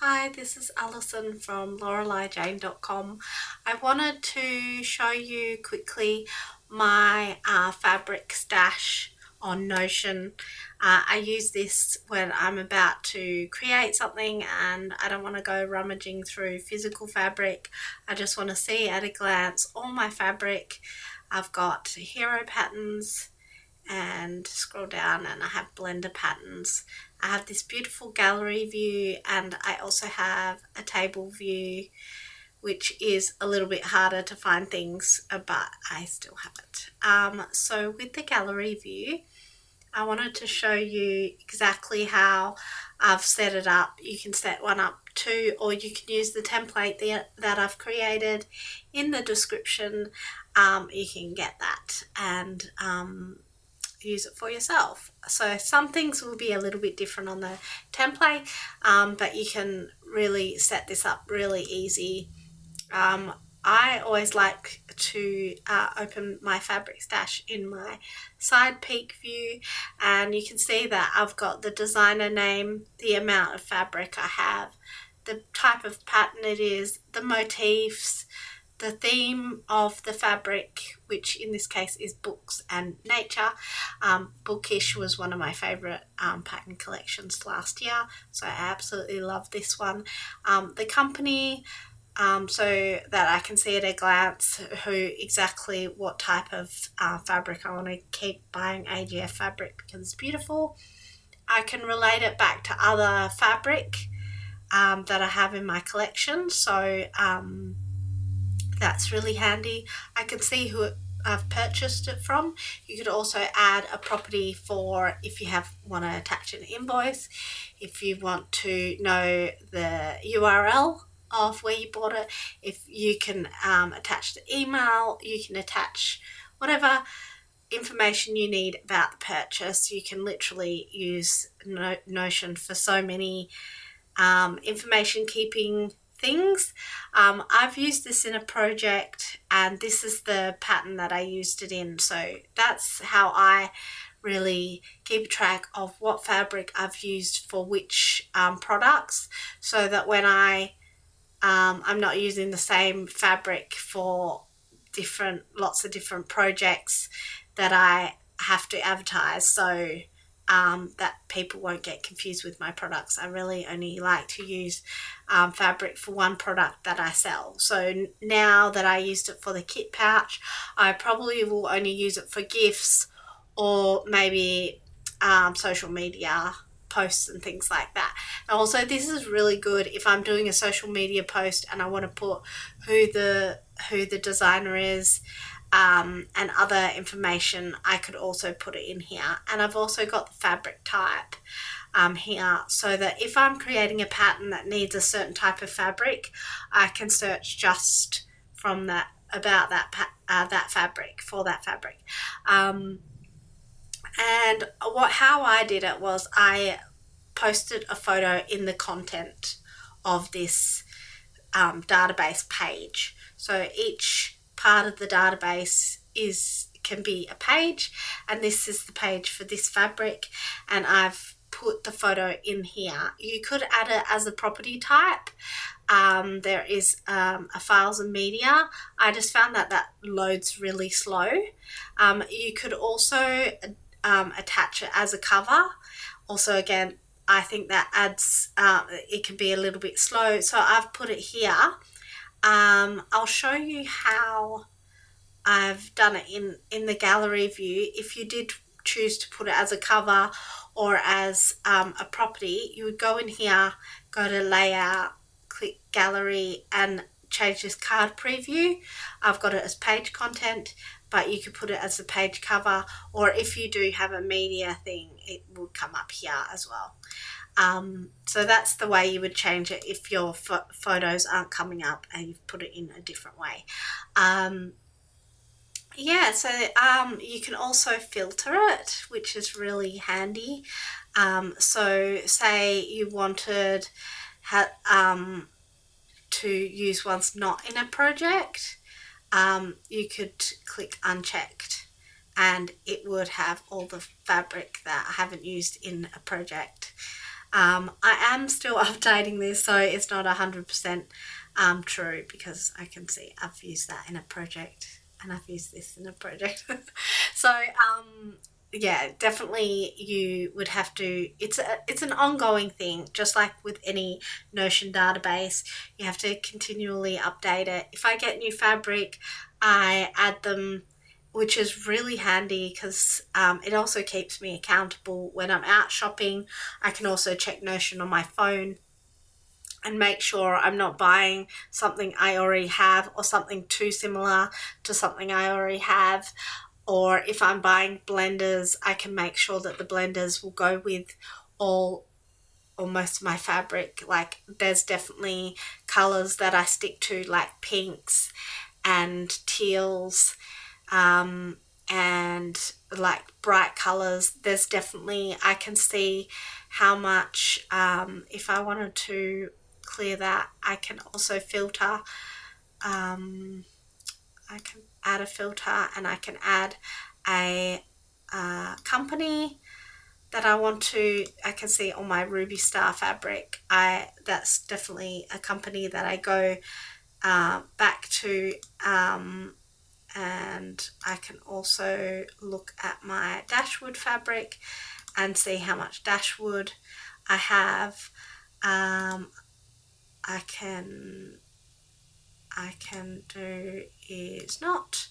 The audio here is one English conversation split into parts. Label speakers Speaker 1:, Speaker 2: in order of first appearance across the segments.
Speaker 1: Hi, this is Alison from LorelaiJane.com. I wanted to show you quickly my fabric stash on Notion. I use this when I'm about to create something and I don't want to go rummaging through physical fabric. I just want to see at a glance all my fabric. I've got hero patterns and scroll down and I have blender patterns. I have this beautiful gallery view and I also have a table view, which is a little bit harder to find things, but I still have it. So with the gallery view, I wanted to show you exactly how I've set it up. You can set one up too, or you can use the template that I've created in the description. You can get that and use it for yourself. So some things will be a little bit different on the template, but you can really set this up really easy. I always like to open my fabric stash in my side peek view, and you can see that I've got the designer name, the amount of fabric I have, the type of pattern it is, the motifs, the theme of the fabric, which in this case is books and nature. Bookish was one of my favourite pattern collections last year, so I absolutely love this one. The company, so that I can see at a glance exactly what type of fabric I want to keep buying AGF fabric because it's beautiful. I can relate it back to other fabric that I have in my collection, so that's really handy. I can see who I've purchased it from. You could also add a property for if you want to attach an invoice, if you want to know the URL of where you bought it, if you can attach the email, you can attach whatever information you need about the purchase. You can literally use Notion for so many information keeping things. I've used this in a project and this is the pattern that I used it in, so that's how I really keep track of what fabric I've used for which products, so that when I'm not using the same fabric for lots of different projects that I have to advertise, so that people won't get confused with my products. I really only like to use fabric for one product that I sell. So now that I used it for the kit pouch, I probably will only use it for gifts or maybe social media posts and things like that. And also this is really good if I'm doing a social media post and I want to put who the designer is, and other information. I could also put it in here, and I've also got the fabric type here, so that if I'm creating a pattern that needs a certain type of fabric, I can search just from that about that fabric for that fabric. And how I did it was I posted a photo in the content of this database page. So each part of the database can be a page, and this is the page for this fabric, and I've put the photo in here. You could add it as a property type. There is a files and media. I just found that loads really slow. You could also attach it as a cover. Also, again, I think that adds, it can be a little bit slow, so I've put it here. I'll show you how I've done it in the gallery view. If you did choose to put it as a cover or as a property, you would go in here, go to layout, click gallery and change this card preview. I've got it as page content, but you could put it as a page cover, or if you do have a media thing, it will come up here as well. So that's the way you would change it if your photos aren't coming up and you've put it in a different way. Yeah, so you can also filter it, which is really handy. So say you wanted to use ones not in a project, you could click unchecked and it would have all the fabric that I haven't used in a project. I am still updating this, so it's not 100% true, because I can see I've used that in a project and I've used this in a project. So yeah, definitely you would have to, it's an ongoing thing, just like with any Notion database. You have to continually update it. If I get new fabric, I add them, which is really handy because it also keeps me accountable when I'm out shopping. I can also check Notion on my phone and make sure I'm not buying something I already have or something too similar to something I already have. Or if I'm buying blenders, I can make sure that the blenders will go with all or most of my fabric. Like, there's definitely colours that I stick to, like pinks and teals, and like bright colours. There's definitely, I can see how much, if I wanted to clear that, I can also filter. I can add a filter, and I can add a company that I want to. I can see on my Ruby Star fabric, that's definitely a company that I go back to, and I can also look at my Dashwood fabric and see how much Dashwood I have. I can do is not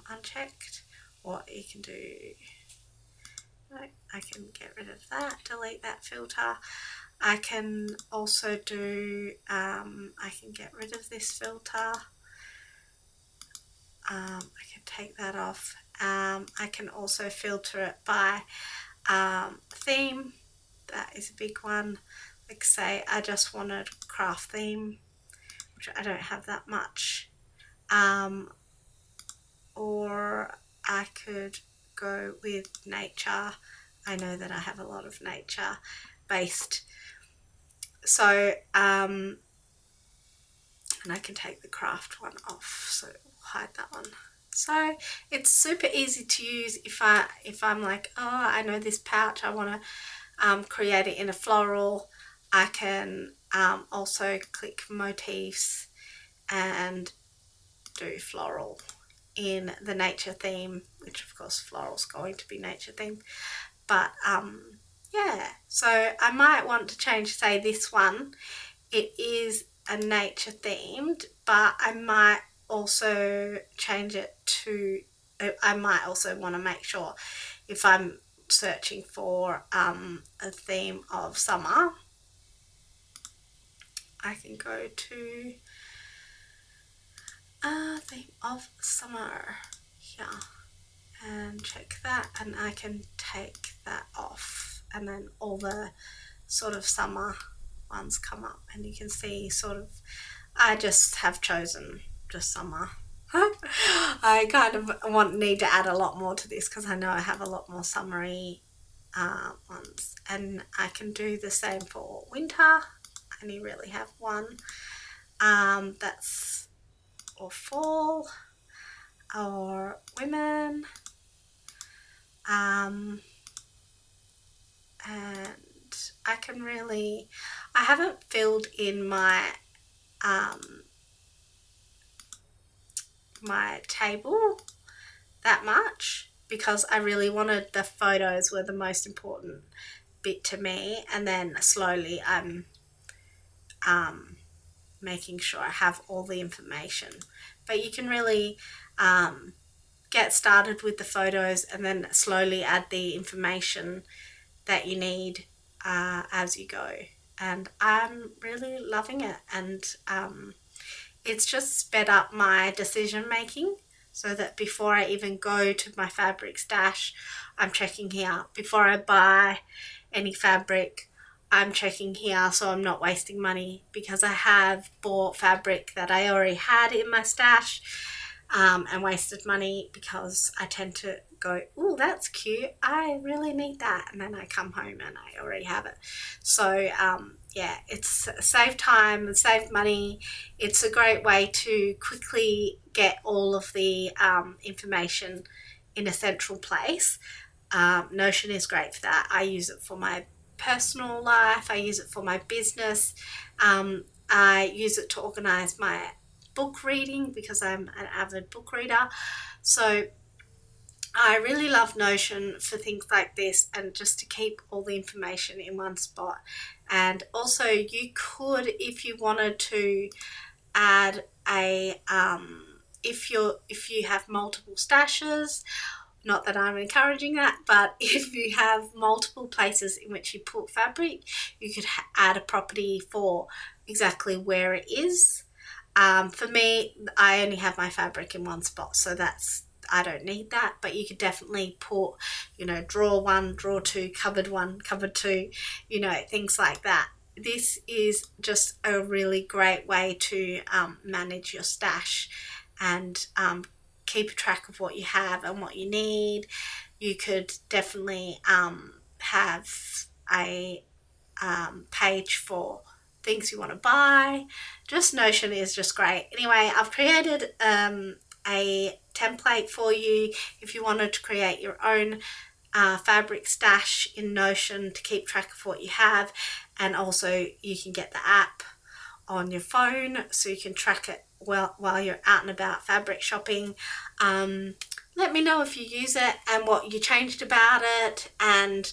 Speaker 1: unchecked. What you can do, I can get rid of that, delete that filter. I can also do, I can get rid of this filter. I can take that off. I can also filter it by theme. That is a big one. Like, say I just wanted craft theme, which I don't have that much. Or I could go with nature. I know that I have a lot of nature based. So, and I can take the craft one off, so we'll hide that one. So it's super easy to use. If I'm like, oh, I know this pouch, I want to create it in a floral, I can also click motifs and do floral in the nature theme, which of course floral's going to be nature theme. But yeah, so I might want to change, say this one, it is a nature themed, but I might also change it to, I might also want to make sure, if I'm searching for a theme of summer, I can go to theme of summer here and check that, and I can take that off, and then all the sort of summer ones come up, and you can see sort of, I just have chosen just summer. I kind of need to add a lot more to this because I know I have a lot more summery ones, and I can do the same for winter. I only really have one, that's, or fall, or women, and I can really, I haven't filled in my my table that much because I really wanted, the photos were the most important bit to me, and then slowly I'm making sure I have all the information. But you can really get started with the photos and then slowly add the information that you need as you go. And I'm really loving it, and it's just sped up my decision making, so that before I even go to my fabric stash, I'm checking here. Before I buy any fabric, I'm checking here, so I'm not wasting money, because I have bought fabric that I already had in my stash and wasted money because I tend to go, oh, that's cute, I really need that, and then I come home and I already have it. So yeah, it's save time and save money. It's a great way to quickly get all of the information in a central place. Notion is great for that. I use it for my personal life, I use it for my business, I use it to organize my book reading because I'm an avid book reader. So I really love Notion for things like this, and just to keep all the information in one spot. And also you could, if you wanted to, add a if you have multiple stashes, not that I'm encouraging that, but if you have multiple places in which you put fabric, you could add a property for exactly where it is. For me, I only have my fabric in one spot, so I don't need that, but you could definitely put, drawer 1, drawer 2, cupboard 1, cupboard 2, things like that. This is just a really great way to manage your stash and keep track of what you have and what you need. You could definitely have a page for things you want to buy. Just Notion is just great. Anyway, I've created a template for you if you wanted to create your own fabric stash in Notion to keep track of what you have. And also you can get the app on your phone so you can track it while you're out and about fabric shopping. Let me know if you use it and what you changed about it, and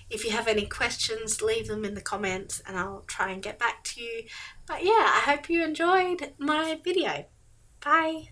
Speaker 1: if you have any questions, leave them in the comments and I'll try and get back to you. But yeah, I hope you enjoyed my video. Bye.